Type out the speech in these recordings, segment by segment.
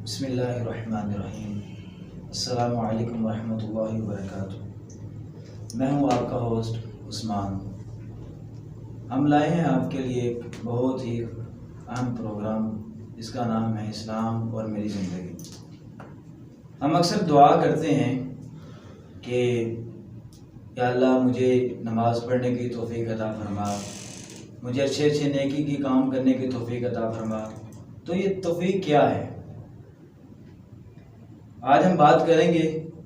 بسم اللہ الرحمن الرحیم۔ السلام علیکم ورحمۃ اللہ وبرکاتہ۔ میں ہوں آپ کا ہوسٹ عثمان۔ ہم لائے ہیں آپ کے لیے ایک بہت ہی اہم پروگرام جس کا نام ہے اسلام اور میری زندگی۔ ہم اکثر دعا کرتے ہیں کہ یا اللہ مجھے نماز پڑھنے کی توفیق عطا فرما، مجھے اچھے نیکی کی کام کرنے کی توفیق عطا فرما۔ تو یہ توفیق کیا ہے؟ آج ہم بات کریں گے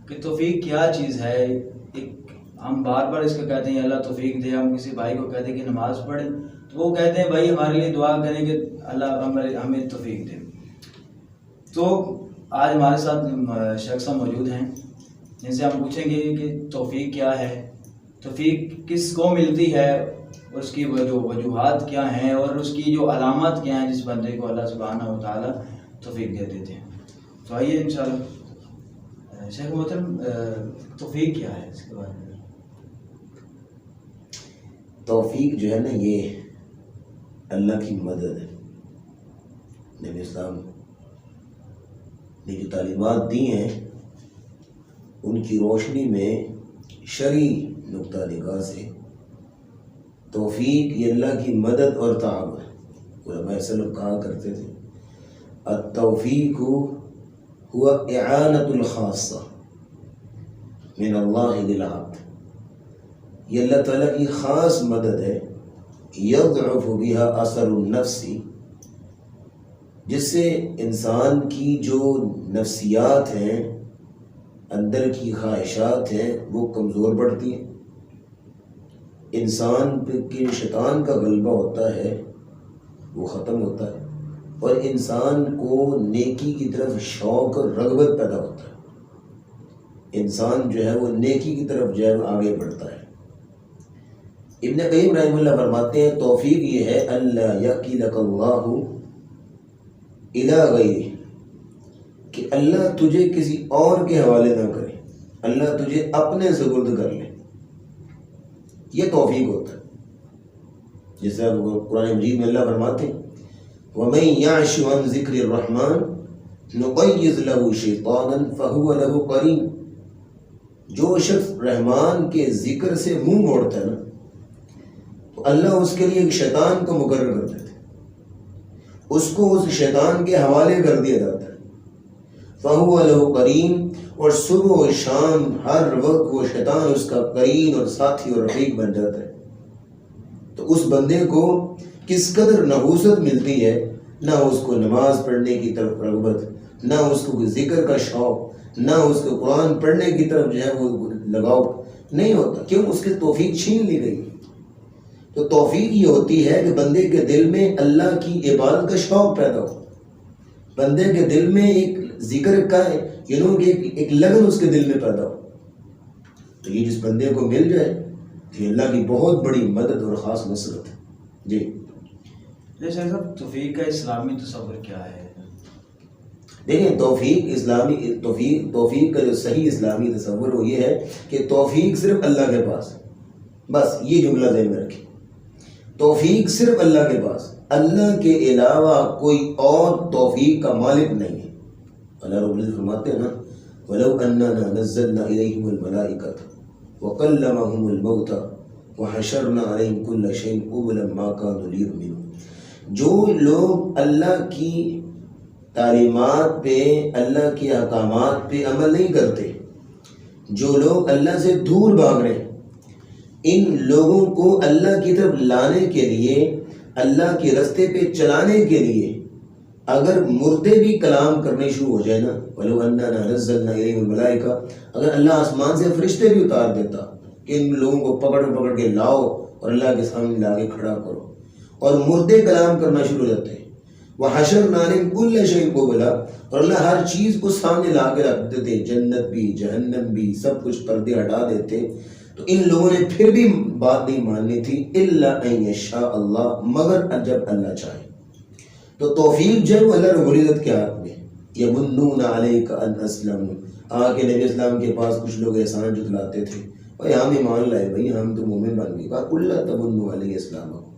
کہ توفیق کیا چیز ہے۔ ہم بار بار اس کو کہتے ہیں اللہ توفیق دے۔ ہم کسی بھائی کو کہتے ہیں کہ نماز پڑھیں تو وہ کہتے ہیں بھائی ہمارے لیے دعا کریں کہ اللہ ہمیں توفیق دے۔ تو آج ہمارے ساتھ شخص موجود ہیں جن سے ہم پوچھیں گے کہ توفیق کیا ہے، توفیق کس کو ملتی ہے، اور اس کی وجوہات کیا ہیں، اور اس کی جو علامات کیا ہیں جس بندے کو اللہ سبحانہ و تعالیٰ توفیق دے دیتے ہیں۔ تو آئیے انشاءاللہ شیخ محترم، توفیق کیا ہے، اس کے بارے میں؟ توفیق جو ہے نا، یہ اللہ کی مدد ہے۔ نبی اسلام نے جو تعلیمات دی ہیں ان کی روشنی میں شرعی نقطہ نگاہ سے توفیق یہ اللہ کی مدد اور تعاون ہے۔ علماء سلف کہا کرتے تھے التوفیق هو اعانۃ الخاصہ من اللہ للعبد، یہ اللہ تعالیٰ کی خاص مدد ہے، یضعف بها اثر النفس، جس سے انسان کی جو نفسیات ہیں، اندر کی خواہشات ہیں، وہ کمزور پڑتی ہیں۔ انسان پہ کہ شیطان کا غلبہ ہوتا ہے وہ ختم ہوتا ہے، اور انسان کو نیکی کی طرف شوق اور رغبت پیدا ہوتا ہے۔ انسان جو ہے وہ نیکی کی طرف جو ہے وہ آگے بڑھتا ہے۔ ابن قیم رحمہ اللہ فرماتے ہیں توفیق یہ ہے اللہ یکلک اللہ الی غیرہ، کہ اللہ تجھے کسی اور کے حوالے نہ کرے، اللہ تجھے اپنے سپرد کر لے، یہ توفیق ہوتا ہے۔ جیسے قرآن مجید میں اللہ فرماتے ہیں وَمَن يَعْشُ عَن ذِكْرِ الرَّحْمَنِ نُقَيِّضْ لَهُ شَيْطَانًا فَهُوَ لَهُ قَرِينٌ، جو شخص رحمان کے ذکر سے منہ موڑتا ہے نا تو اللہ اس کے لیے ایک شیطان کو مقرر کر دیتے ہیں، اس کو اس شیطان کے حوالے کر دیا جاتا ہے۔ فَهُوَ لَهُ قَرِينٌ، اور صبح و شام ہر وقت وہ شیطان اس کا قرین اور ساتھی اور رفیق بن جاتا ہے۔ تو اس بندے کو کس قدر نحوست ملتی ہے، نہ اس کو نماز پڑھنے کی طرف رغبت، نہ اس کو ذکر کا شوق، نہ اس کو قرآن پڑھنے کی طرف جو ہے وہ لگاؤ نہیں ہوتا۔ کیوں؟ اس کی توفیق چھین لی گئی۔ تو توفیق یہ ہوتی ہے کہ بندے کے دل میں اللہ کی عبادت کا شوق پیدا ہو، بندے کے دل میں ایک ذکر کا کہ ایک لگن اس کے دل میں پیدا ہو۔ تو یہ جس بندے کو مل جائے تو یہ اللہ کی بہت بڑی مدد اور خاص نصرت ہے۔ جی جیسے صاحب توفیق کا اسلامی تصور کیا ہے؟ دیکھیں، توفیق کا جو صحیح اسلامی تصور وہ یہ ہے کہ توفیق صرف اللہ کے پاس، بس یہ جملہ ذہن میں رکھیں، توفیق صرف اللہ کے پاس، اللہ کے علاوہ کوئی اور توفیق کا مالک نہیں ہے۔ اللہ رب العزت فرماتے ہیں نا وَلَوْ أَنَّنَا نَزَّلْنَا إِلَيْهِمُ الْمَلَائِكَةَ وَكَلَّمَهُمُ الْمَوْتَى وَحَشَرْنَا عَلَيْهِمْ كُلَّ شَيْءٍ قُبُلًا مَا كَانُوا لِيُؤْمِنُوا، جو لوگ اللہ کی تعلیمات پہ، اللہ کے احکامات پہ عمل نہیں کرتے، جو لوگ اللہ سے دور بھاگ رہے ہیں، ان لوگوں کو اللہ کی طرف لانے کے لیے، اللہ کے رستے پہ چلانے کے لیے اگر مردے بھی کلام کرنے شروع ہو جائے نا، وَلَوْ أَنَّنَا نَزَّلْنَا إِلَيْهِمُ الْمَلَائِكَةَ، اگر اللہ آسمان سے فرشتے بھی اتار دیتا کہ ان لوگوں کو پکڑ کے لاؤ اور اللہ کے سامنے لا کے کھڑا کرو، اور مردے کلام کرنا شروع ہو جاتے ہیں، وَحَشَرْنَا عَلَيْهِمْ كُلَّ شَيْءٍ قُبُلًا، اور اللہ ہر چیز کو سامنے لا کے رکھ دیتے، جنت بھی جہنم بھی سب کچھ پردے ہٹا دیتے، تو ان لوگوں نے پھر بھی بات نہیں ماننی تھی إِلَّا أَن يَشَاءَ اللَّهُ، مگر جب اللہ چاہے۔ تو توفیق جو ہے وہ اللہ رب العزت کے ہاتھ میں۔ یمنون علیک ان اسلموا، آ کے نبی اسلام کے پاس کچھ لوگ احسان جتلاتے تھے، بھائی ہم ایمان لائے، بھائی ہم تو مومن بن گئے، کہا قل لا تمنوا علی اسلامکم،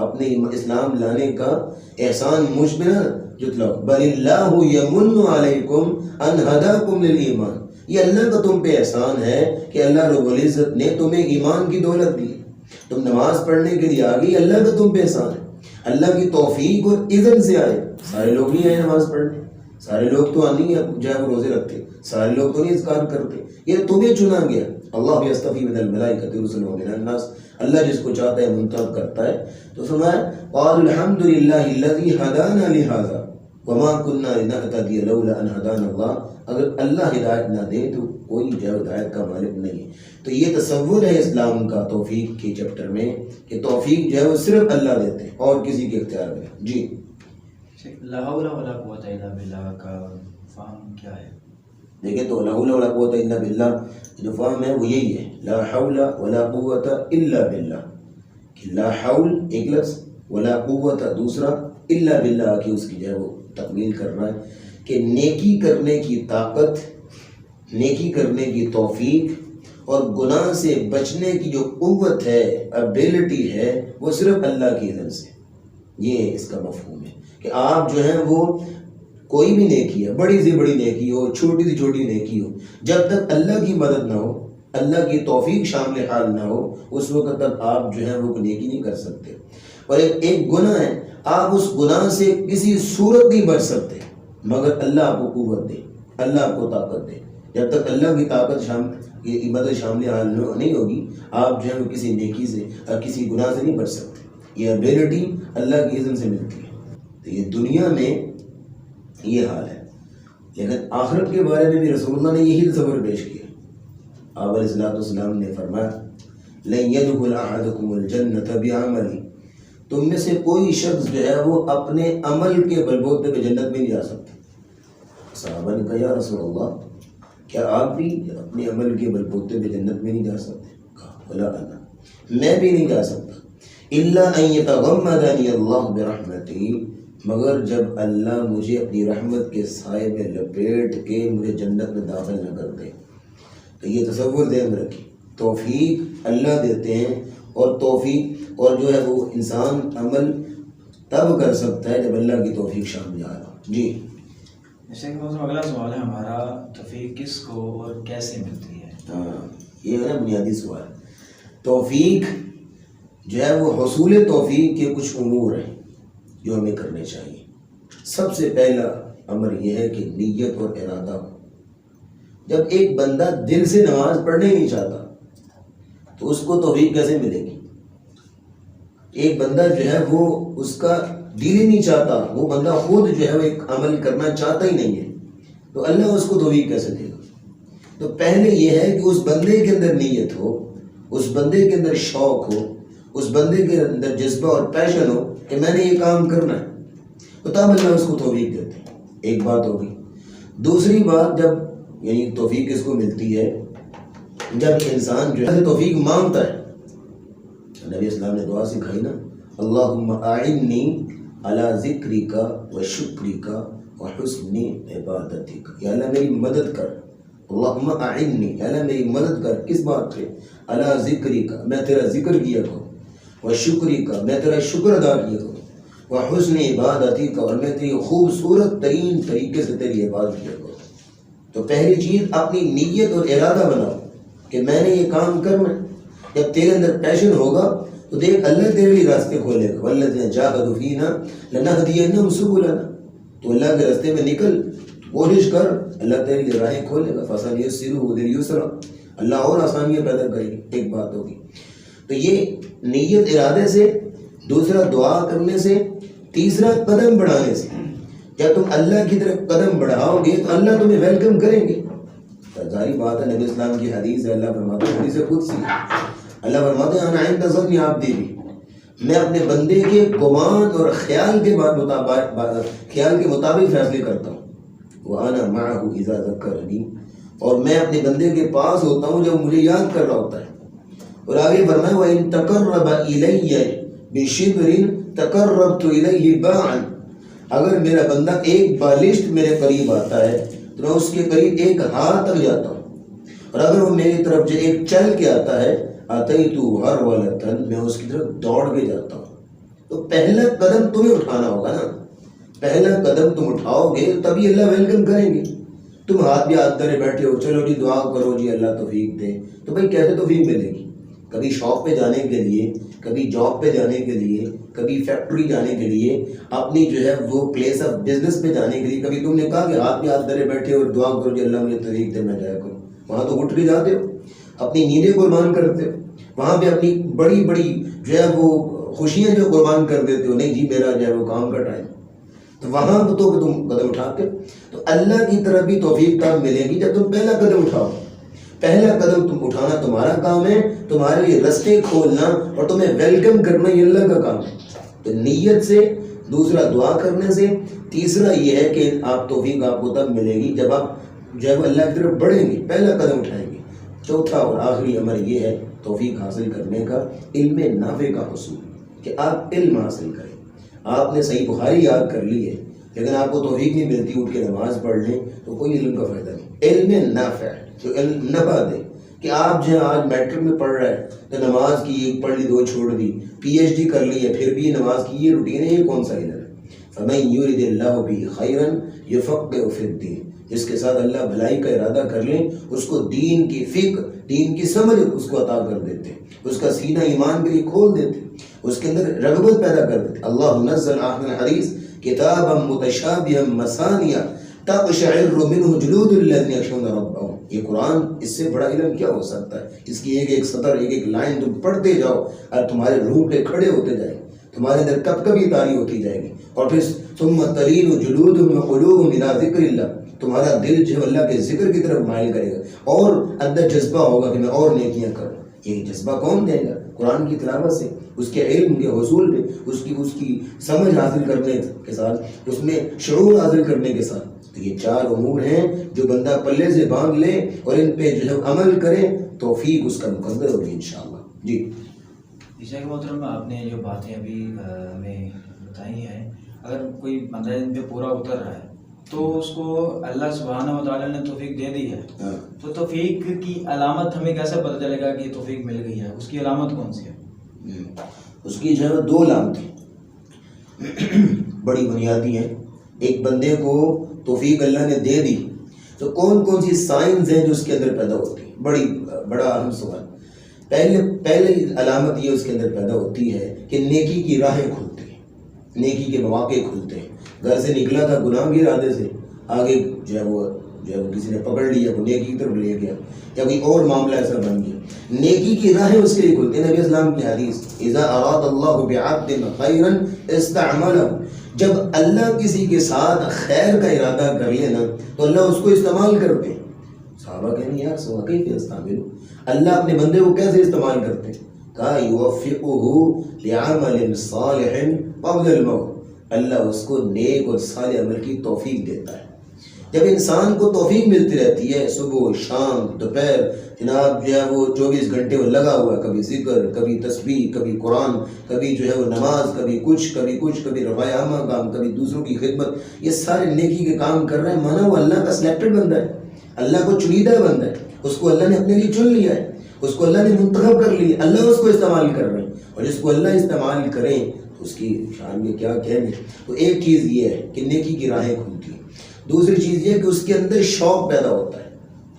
اپنے اسلام لانے کا احسان مجھ پہ نہ جتلاؤ بل اللہ یمن علیکم ان ہداکم للایمان، یہ اللہ کا تم پہ احسان ہے کہ اللہ رب العزت نے تمہیں ایمان کی دولت دی، تم نماز پڑھنے کے لیے آ گئی، اللہ کا تم پہ احسان ہے، اللہ کی توفیق اور اذن سے آئے۔ سارے لوگ نہیں آئے نماز پڑھنے، سارے لوگ تو نہیں جو ہے روزے رکھتے، سارے لوگ تو نہیں اذکار کرتے، یہ تمہیں چنا گیا۔ اللہ یصطفی من الملائکۃ رسلا ومن الناس، اللہ جس کو چاہتا ہے منتخب کرتا ہے۔ تو فرمایا قالوا الحمد للہ الذی ہدانا لہذا وما كنا لنهتدی لولا ان ہدانا اللہ، اگر اللہ ہدایت نہ دے تو کوئی جو ہدایت کا مالک نہیں ہے۔ تو یہ تصور ہے اسلام کا توفیق کے چیپٹر میں کہ توفیق جو ہے وہ صرف اللہ دیتے ہیں اور کسی کے اختیار میں۔ جی لا حول ولا قوت الا باللہ کا فہم کیا ہے؟ دیکھیں تو لا حول ولا قوت الا باللہ جو فہم ہے وہ یہی ہے، لا حول ولا قوت الا باللہ، کہ لا حول ایک لفظ، ولا قوت دوسرا، الا باللہ کی اس کی جو ہے وہ تکمیل کر رہا ہے کہ نیکی کرنے کی طاقت، نیکی کرنے کی توفیق اور گناہ سے بچنے کی جو قوت ہے، ابیلٹی ہے، وہ صرف اللہ کی اذن سے۔ یہ اس کا مفہوم ہے کہ آپ جو ہیں وہ کوئی بھی نیکی ہے، بڑی سے بڑی نیکی ہو، چھوٹی سے چھوٹی نیکی ہو، جب تک اللہ کی مدد نہ ہو، اللہ کی توفیق شامل حال نہ ہو، اس وقت تک آپ جو ہیں وہ نیکی نہیں کر سکتے۔ اور ایک گناہ ہے، آپ اس گناہ سے کسی صورت نہیں بچ سکتے مگر اللہ آپ کو قوت دے، اللہ آپ کو طاقت دے۔ جب تک اللہ کی طاقت کی مدد شامل حال نہیں ہوگی، آپ جو ہے وہ کسی نیکی سے اور کسی گناہ سے نہیں بچ سکتے۔ یہ ابیلٹی اللہ کی اذن سے ملتی ہے۔ تو یہ دنیا میں یہ حال ہے، لیکن آخرت کے بارے میں بھی رسول اللہ نے یہی تصور پیش کیا۔ آپ علیہ الصلوۃ والسلام نے فرمایا لن يدخل احدكم الجنة بعمله، تم میں سے کوئی شخص جو ہے وہ اپنے عمل کے بلبوتے پہ جنت میں نہیں جا سکتا۔ صحابہ نے کہا یا رسول اللہ کیا آپ بھی اپنے عمل کے بلبوتے پہ جنت میں نہیں جا سکتے؟ کہا ولا انا، میں بھی نہیں جا سکتا، الا ان يتغمدني اللہ برحمتہ، مگر جب اللہ مجھے اپنی رحمت کے سائے میں لپیٹ کے مجھے جنت میں داخل نہ کر دے۔ تو یہ تصور ذہن میں رکھیں، توفیق اللہ دیتے ہیں، اور توفیق اور جو ہے وہ انسان عمل تب کر سکتا ہے جب اللہ کی توفیق شامل آ رہا۔ جی جیسے کہ اگلا سوال ہے ہمارا، توفیق کس کو اور کیسے ملتی ہے؟ ہاں یہ ہے نا بنیادی سوال۔ توفیق جو ہے وہ حصول توفیق کے کچھ امور ہیں جو ہمیں کرنے چاہیے۔ سب سے پہلا امر یہ ہے کہ نیت اور ارادہ ہو۔ جب ایک بندہ دل سے نماز پڑھنے نہیں چاہتا تو اس کو توفیق کیسے ملے گی؟ ایک بندہ جو ہے وہ اس کا دل ہی نہیں چاہتا، وہ بندہ خود جو ہے وہ ایک عمل کرنا چاہتا ہی نہیں ہے، تو اللہ اس کو توفیق کیسے دے گا؟ تو پہلے یہ ہے کہ اس بندے کے اندر نیت ہو، اس بندے کے اندر شوق ہو، اس بندے کے اندر جذبہ اور پیشن ہو کہ میں نے یہ کام کرنا ہے، تو تب اللہ اس کو توفیق دیتے ہیں۔ ایک بات ہوگی۔ دوسری بات، جب یعنی توفیق اس کو ملتی ہے جب انسان جو ہے توفیق مانگتا ہے۔ نبی اسلام نے دعا سکھائی نا، اللہم اعنی علی ذکرک و شکرک و حسن عبادتک، یا اللہ میری مدد کر، اللہم اعنی، یا اللہ میری مدد کر، کس بات پہ؟ علی ذکرک، میں تیرا ذکر کیا کروں، و شکرک، میں تیرا شکر ادا کیا کروں، و حسن عبادتک، اور میں تیری خوبصورت ترین طریقے سے تیری عبادت کیا کروں۔ تو پہلی چیز اپنی نیت اور ارادہ بناؤ کہ میں نے یہ کام کرنا ہے۔ جب تیرے اندر پیشن ہوگا تو دیکھ اللہ تیرے لیے راستے کھولے گا، والذین جاہدوا فینا لنہدینہم سبلنا، تو اللہ کے راستے میں نکل، کوشش کر، اللہ تیرے لیے راہیں کھولے گا، فسنیسرہ للعسرى، اللہ اور آسانیاں پیدا کرے گی۔ ایک بات ہوگی۔ تو یہ نیت ارادے سے، دوسرا دعا کرنے سے، تیسرا قدم بڑھانے سے۔ جب تم اللہ کی طرف قدم بڑھاؤ گے تو اللہ تمہیں ویلکم کریں گے۔ ظاہری بات ہے، نبی اسلام کی حدیث ہے، اللہ فرماتے ہیں، حدیث قدسی، اللہ فرماتے ہیں انا عند ظن عبدی بھی، میں اپنے بندے کے گمان اور خیال کے مطابق فیصلے کرتا ہوں۔ وانا معه اذا ذکرنی، اور میں اپنے بندے کے پاس ہوتا ہوں جب مجھے یاد کر رہا ہوتا ہے۔ اور آگے فرمایا وَإِن تَقَرَّبَ إِلَيَّ بِشِبْرٍ تَقَرَّبْتُ إِلَيْهِ بَاعًا، اگر میرا بندہ ایک بالشت میرے قریب آتا ہے تو میں اس کے قریب ایک ہاتھ تک جاتا ہوں، اور اگر وہ میری طرف جو ایک چل کے آتا ہے آتیتو ہرولۃ، میں اس کی طرف دوڑ کے جاتا ہوں۔ تو پہلا قدم تمہیں اٹھانا ہوگا نا۔ پہلا قدم تم اٹھاؤ گے تبھی اللہ ویلکم کریں گے. تم ہاتھ بھی ہاتھ دھرے بیٹھے ہو، چلو جی دعا کرو جی اللہ توفیق دے، تو بھائی کیسے توفیق ملے گی؟ کبھی شاپ پہ جانے کے لیے، کبھی جاب پہ جانے کے لیے، کبھی فیکٹری جانے کے لیے، اپنی جو ہے وہ پلیس آف بزنس پہ جانے کے لیے، کبھی تم نے کہا کہ ہاتھ بھی ہاتھ دھرے بیٹھے ہو اور دعا کرو جی اللہ مجھے توفیق دے میں جایا کروں. وہاں تو اٹھ کے جاتے ہو، اپنی نیندیں قربان کرتے ہو، وہاں پہ اپنی بڑی بڑی جو ہے وہ خوشیاں جو قربان کر دیتے ہو، نہیں جی میرا جو ہے وہ کام کا ٹائم. تو وہاں تو تم قدم اٹھاتے ہو. تو اللہ کی طرف بھی توفیق تب ملے گی جب تم پہلا قدم اٹھاؤ. پہلا قدم تم اٹھانا تمہارا کام ہے، تمہارے لیے رستے کھولنا اور تمہیں ویلکم کرنا یہ اللہ کا کام ہے. تو نیت سے، دوسرا دعا کرنے سے، تیسرا یہ ہے کہ آپ توفیق آپ کو تب ملے گی جب آپ جو ہے وہ اللہ کی طرف بڑھیں گے، پہلا قدم اٹھائیں گے. چوتھا اور آخری عمل یہ ہے توفیق حاصل کرنے کا، علم نافع کا حصول، کہ آپ علم حاصل کریں. آپ نے صحیح بخاری یاد کر لی ہے لیکن آپ کو توفیق نہیں ملتی اٹھ کے نماز پڑھ لیں تو کوئی علم کا فائدہ نہیں. علم نافع جو علم نفع دے، کہ آپ جو ہے آج میٹرک میں پڑھ رہے ہیں تو نماز کی ایک پڑھ لی دو چھوڑ دی، پی ایچ ڈی کر لی ہے پھر بھی نماز کی یہ روٹین ہے، یہ کون سا علم ہے؟ فَمَن يُرِدِ اللَّهُ بِهِ خَيْرًا يُفَقِّهُ فِي الدِّينِ، جس کے ساتھ اللہ بھلائی کا ارادہ کر لیں اس کو دین کی فقہ، دین کی سمجھ اس کو عطا کر دیتے، اس کا سینہ ایمان کے لیے کھول دیتے، اس کے اندر رغبت پیدا کر دیتے. اللہ نزل احسن الحدیث کتابا متشابہا مثانیہ تقشعر منہ جلود الذین یخشون ربہم. یہ قرآن اس سے بڑا علم کیا ہو سکتا ہے؟ اس کی ایک ایک سطر، ایک ایک لائن تم پڑھتے جاؤ اور تمہارے رونگٹے کھڑے ہوتے جائیں، تمہارے اندر کب کبھی طاری ہوتی جائے گی. اور پھر ثم تلین جلودہم وقلوبہم الی ذکر اللہ، تمہارا دل جو اللہ کے ذکر کی طرف مائل کرے گا اور اندر جذبہ ہوگا کہ میں اور نیکیاں کروں. یہ جذبہ کون دے گا؟ قرآن کی تلاوت سے، اس کے علم کے حصول پہ، اس کی سمجھ حاصل کرنے کے ساتھ، اس میں شعور حاصل کرنے کے ساتھ. تو یہ چار امور ہیں جو بندہ پلے سے باندھ لے اور ان پہ جو ہے عمل کرے، توفیق اس کا مقدر ہوگی انشاءاللہ. جی شیخ محترم، آپ نے جو باتیں ابھی ہمیں بتائی ہیں، اگر کوئی بندہ ان پہ پورا اتر رہا ہے تو اس کو اللہ سبحانہ و تعالیٰ نے توفیق دے دی ہے. تو توفیق کی علامت ہمیں کیسے پتہ چلے گا کہ توفیق مل گئی ہے؟ اس کی علامت کون سی ہے؟ اس کی جو ہے دو علامتیں بڑی بنیادی ہیں. ایک بندے کو توفیق اللہ نے دے دی تو کون کون سی سائنز ہیں جو اس کے اندر پیدا ہوتی ہیں؟ بڑا اہم سوال. پہلی علامت یہ اس کے اندر پیدا ہوتی ہے کہ نیکی کی راہیں کھلتی ہیں، نیکی کے مواقع کھلتے ہیں. گھر سے نکلا تھا گناہ کے ارادے سے، آگے جو ہے وہ کسی نے پکڑ لیا، وہ نیکی کی طرف لے گیا، یا کوئی اور معاملہ ایسا بن گیا، نیکی کی راہیں اس کے لیے کھلتی ہیں. نبی اسلام کی حدیث اذا اراد اللہ بعبد خیرا استعملہ، جب اللہ کسی کے ساتھ خیر کا ارادہ کر لینا تو اللہ اس کو استعمال کرتے ہیں. صحابہ کہنے یار سوا کیف یستعمل، اللہ اپنے بندے کو کیسے استعمال کرتے ہیں؟ کہا یوفقہ لعمل صالح قبل الموت، اللہ اس کو نیک اور صالح عمل کی توفیق دیتا ہے. جب انسان کو توفیق ملتی رہتی ہے، صبح شام دوپہر جناب جو ہے وہ 24 گھنٹے وہ لگا ہوا ہے، کبھی ذکر، کبھی تسبیح، کبھی قرآن، کبھی جو ہے وہ نماز، کبھی کچھ، کبھی رفع عامہ کام، کبھی دوسروں کی خدمت، یہ سارے نیکی کے کام کر رہے ہیں، مانا وہ اللہ کا سلیکٹڈ بندہ ہے، اللہ کو چنیدہ بندہ ہے، اس کو اللہ نے اپنے لیے چن لیا ہے، اس کو اللہ نے منتخب کر لیا، اللہ اس کو استعمال کر رہے ہیں. اور جس کو اللہ استعمال کریں اس کی شان میں کیا کہنے. تو ایک چیز یہ ہے کہ نیکی کی راہیں کھلتی ہیں. دوسری چیز یہ کہ اس کے اندر شوق پیدا ہوتا ہے،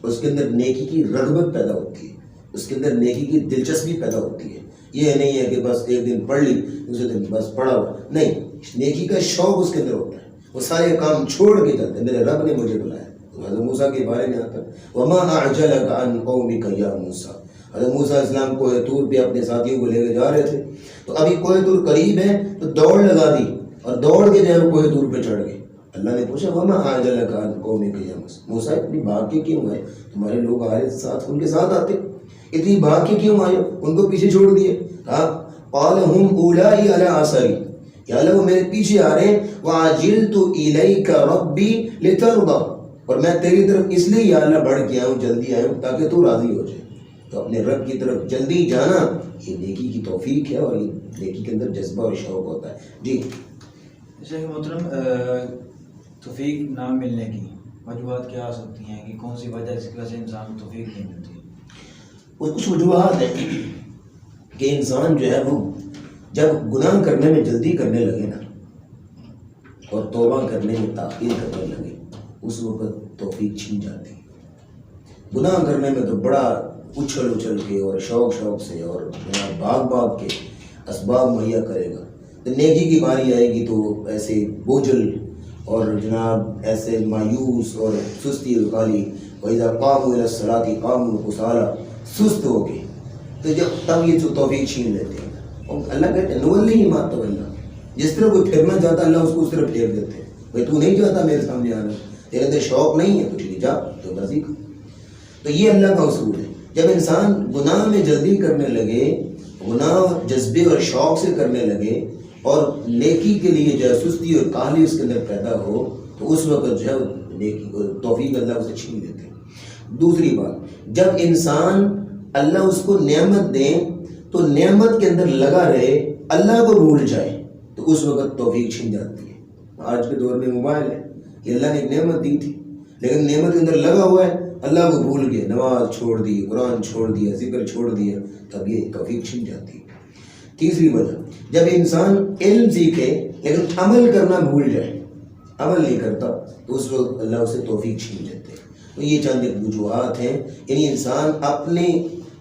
اس کے اندر نیکی کی رغبت پیدا ہوتی ہے، اس کے اندر نیکی کی دلچسپی پیدا ہوتی ہے. یہ نہیں ہے کہ بس ایک دن پڑھ لی دوسرے دن بس پڑھا ہوا، نہیں، نیکی کا شوق اس کے اندر ہوتا ہے. وہ سارے کام چھوڑ کے چلتے ہیں، میرے رب نے مجھے بلایا. حضرت موسیٰ کے بارے میں آتا ہے وَمَا أَعْجَلَكَ عَنْ قَوْمِكَ يَا مُوسَىٰ. حضرت موسیٰ اسلام کوہ طور پہ اپنے ساتھیوں کو لے کے جا رہے تھے، تو ابھی کوہ طور قریب ہے تو دوڑ لگا دی اور دوڑ کے جو ہے کوہ طور پہ چڑھ گئے. اللہ نے پوچھا وَمَا أَعْجَلَكَ عَنْ قَوْمِكَ يَا مُوسَىٰ، موسیٰ اتنی بھاگ کے کیوں آئے؟ تمہارے لوگ آ رہے ساتھ، ان کے ساتھ آتے، اتنی بھاگ کے کیوں آئے؟ ان کو پیچھے چھوڑ دیے. کہا قَالَ هُمْ أُولَٰئِ عَلَىٰ آثَارِي، یا اللہ وہ میرے پیچھے آ رہے ہیں. وَعَجِلْتُ إِلَيْكَ رَبِّي لِتَرْضَىٰ، اور میں تیری طرف اس لیے یا اللہ بڑھ کے آیا ہوں، جلدی آیا ہوں تاکہ تو راضی ہو جائے. تو اپنے رب کی طرف جلدی جانا یہ نیکی کی توفیق ہے، اور یہ نیکی کے اندر جذبہ اور شوق ہوتا ہے. جی شیخ محترم، توفیق نہ ملنے کی وجوہات کیا ہو سکتی ہیں کہ کون سی وجہ جس کی وجہ سے انسان کو توفیق نہیں ملتی؟ وہ کچھ وجوہات ہیں کہ انسان جو ہے وہ جب گناہ کرنے میں جلدی کرنے لگے نا، اور توبہ کرنے میں تاخیر کرنے لگے اس وقت توفیق چھن جاتی ہے۔ گناہ کرنے میں تو بڑا اچھل اچھل کے اور شوق سے اور بھاگ کے اسباب مہیا کرے گا، تو نیکی کی باری آئے گی تو ایسے بوجھل اور جناب ایسے مایوس اور سستی القالی، وَإِذَا قَامُوا إِلَى الصَّلَاةِ قَامُوا كُسَالَىٰ، سست ہو گئے، تو جب تب یہ توفیق چھین لیتے ہیں۔ اور اللہ کہتے ہیں نُوَلِّهِ مَا تَوَلَّىٰ، جس طرح کوئی پھرنا چاہتا اللہ اس کو اس طرح پھیر دیتے ہیں۔ بھائی تو نہیں چاہتا میرے سامنے آنا، تیرے اندر شوق نہیں ہے تو ٹھیک ہے جا تو مرضی کر۔ تو یہ اللہ کا اصول ہے، جب انسان گناہ میں جلدی کرنے لگے، گناہ جذبے اور شوق سے کرنے لگے اور نیکی کے لیے جو ہے سستی اور کاہلی اس کے اندر پیدا ہو، تو اس وقت جو ہے نیکی توفیق اللہ اسے چھین لیتے ہیں۔ دوسری بات، جب انسان اللہ اس کو نعمت دیں تو نعمت کے اندر لگا رہے، اللہ کو بھول جائے تو اس وقت توفیق چھن جاتی ہے۔ آج کے دور میں موبائل ہے کہ اللہ نے ایک نعمت دی تھی لیکن نعمت کے اندر لگا ہوا ہے، اللہ کو بھول گئے، نماز چھوڑ دی، قرآن چھوڑ دیا، ذکر چھوڑ دیا، تب یہ توفیق چھن جاتی ہے۔ تیسری وجہ، جب انسان علم سیکھے لیکن عمل کرنا بھول جائے، عمل نہیں کرتا، تو اس وقت اللہ اسے توفیق چھین لیتے ہیں۔ تو یہ چند ایک وجوہات ہیں، یعنی انسان اپنے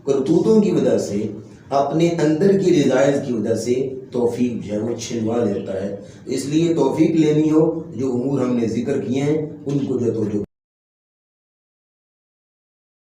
کرتوتوں کی وجہ سے، اپنے اندر کی رضائز کی وجہ سے توفیق جو ہے وہ چھنوا لیتا ہے۔ اس لیے توفیق لینی ہو، جو امور ہم نے ذکر کیے ہیں ان کو جو توجہ